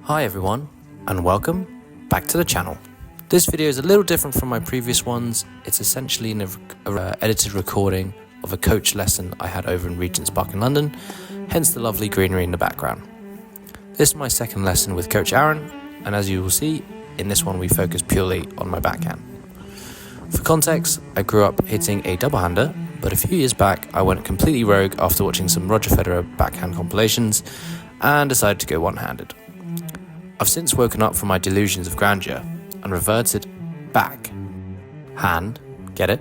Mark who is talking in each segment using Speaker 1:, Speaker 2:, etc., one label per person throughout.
Speaker 1: Hi everyone, and welcome back to the channel. This video is a little different from my previous ones. It's essentially an edited recording of a coach lesson I had over in Regent's Park in London, hence the lovely greenery in the background. This is my second lesson with Coach Aaron, and as you will see, in this one we focus purely on my backhand. For context, I grew up hitting a double-hander, but a few years back I went completely rogue after watching some Roger Federer backhand compilations and decided to go one-handed. I've since woken up from my delusions of grandeur and reverted back. Hand, get it?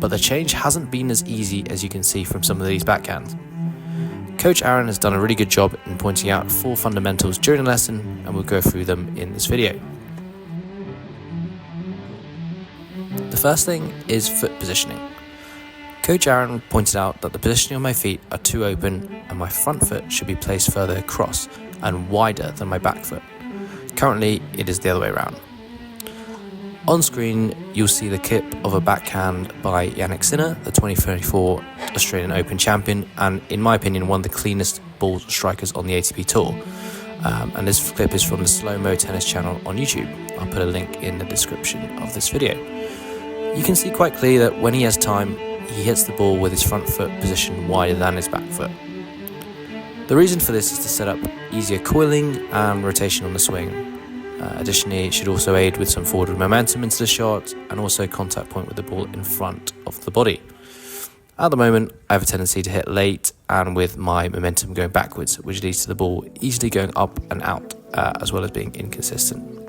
Speaker 1: But the change hasn't been as easy as you can see from some of these backhands. Coach Aaron has done a really good job in pointing out 4 fundamentals during the lesson, and we'll go through them in this video. The first thing is foot positioning. Coach Aaron pointed out that the positioning of my feet are too open and my front foot should be placed further across and wider than my back foot. Currently, it is the other way around. On screen, you'll see the clip of a backhand by Jannik, the 2024 Australian Open champion, and in my opinion, one of the cleanest ball strikers on the ATP Tour. And this clip is from the Slow-Mo Tennis channel on YouTube. I'll put a link in the description of this video. You can see quite clearly that when he has time, he hits the ball with his front foot positioned wider than his back foot. The reason for this is to set up easier coiling and rotation on the swing. Additionally, it should also aid with some forward momentum into the shot and also contact point with the ball in front of the body. At the moment, I have a tendency to hit late and with my momentum going backwards, which leads to the ball easily going up and out, as well as being inconsistent.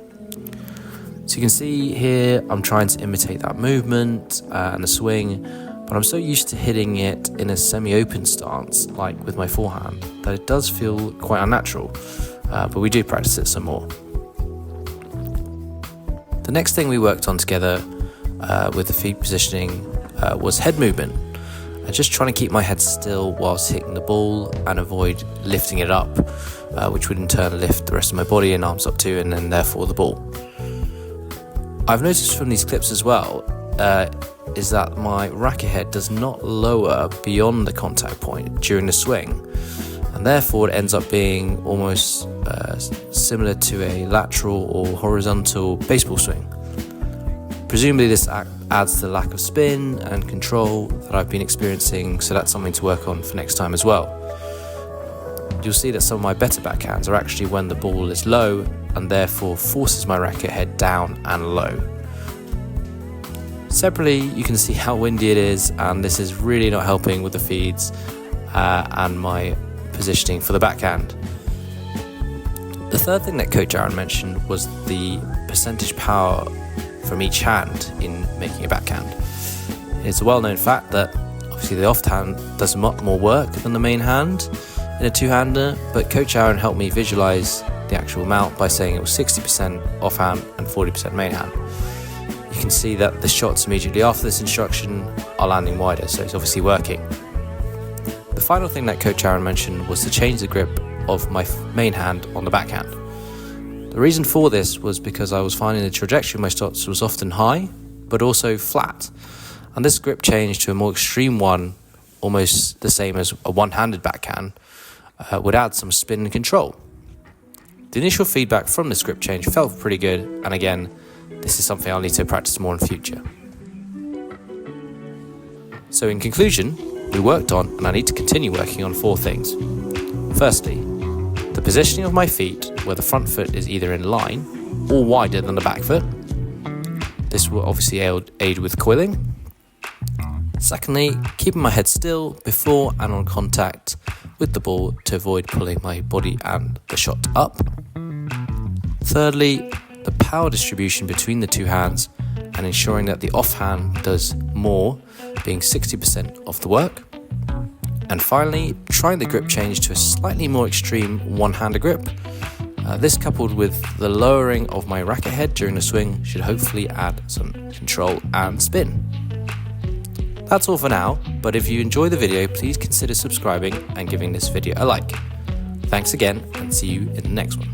Speaker 1: So you can see here, I'm trying to imitate that movement and the swing, but I'm so used to hitting it in a semi-open stance, like with my forehand, that it does feel quite unnatural, but we do practice it some more. The next thing we worked on together with the feet positioning was head movement. Just trying to keep my head still whilst hitting the ball and avoid lifting it up, which would in turn lift the rest of my body and arms up too, and then therefore the ball. I've noticed from these clips as well is that my racket head does not lower beyond the contact point during the swing, and therefore it ends up being almost similar to a lateral or horizontal baseball swing. Presumably this adds to the lack of spin and control that I've been experiencing, so that's something to work on for next time as well. You'll see that some of my better backhands are actually when the ball is low and therefore forces my racket head down and low. Separately, you can see how windy it is, and this is really not helping with the feeds and my positioning for the backhand. The third thing that Coach Aaron mentioned was the percentage power from each hand in making a backhand. It's a well-known fact that obviously the offhand does much more work than the main hand in a two-hander, but Coach Aaron helped me visualize the actual amount by saying it was 60% offhand and 40% main hand. You can see that the shots immediately after this instruction are landing wider, so it's obviously working. The final thing that Coach Aaron mentioned was to change the grip of my main hand on the backhand. The reason for this was because I was finding the trajectory of my shots was often high, but also flat. And this grip change to a more extreme one, almost the same as a one-handed backhand, would add some spin and control. The initial feedback from this grip change felt pretty good, and again, this is something I'll need to practice more in future. So in conclusion, we worked on, and I need to continue working on 4 things. Firstly, the positioning of my feet where the front foot is either in line or wider than the back foot. This will obviously aid with coiling. Secondly, keeping my head still before and on contact with the ball to avoid pulling my body and the shot up. Thirdly, the power distribution between the two hands and ensuring that the offhand does more, being 60% of the work. And finally, trying the grip change to a slightly more extreme one-hander grip. This coupled with the lowering of my racket head during the swing should hopefully add some control and spin. That's all for now, but if you enjoy the video, please consider subscribing and giving this video a like. Thanks again, and see you in the next one.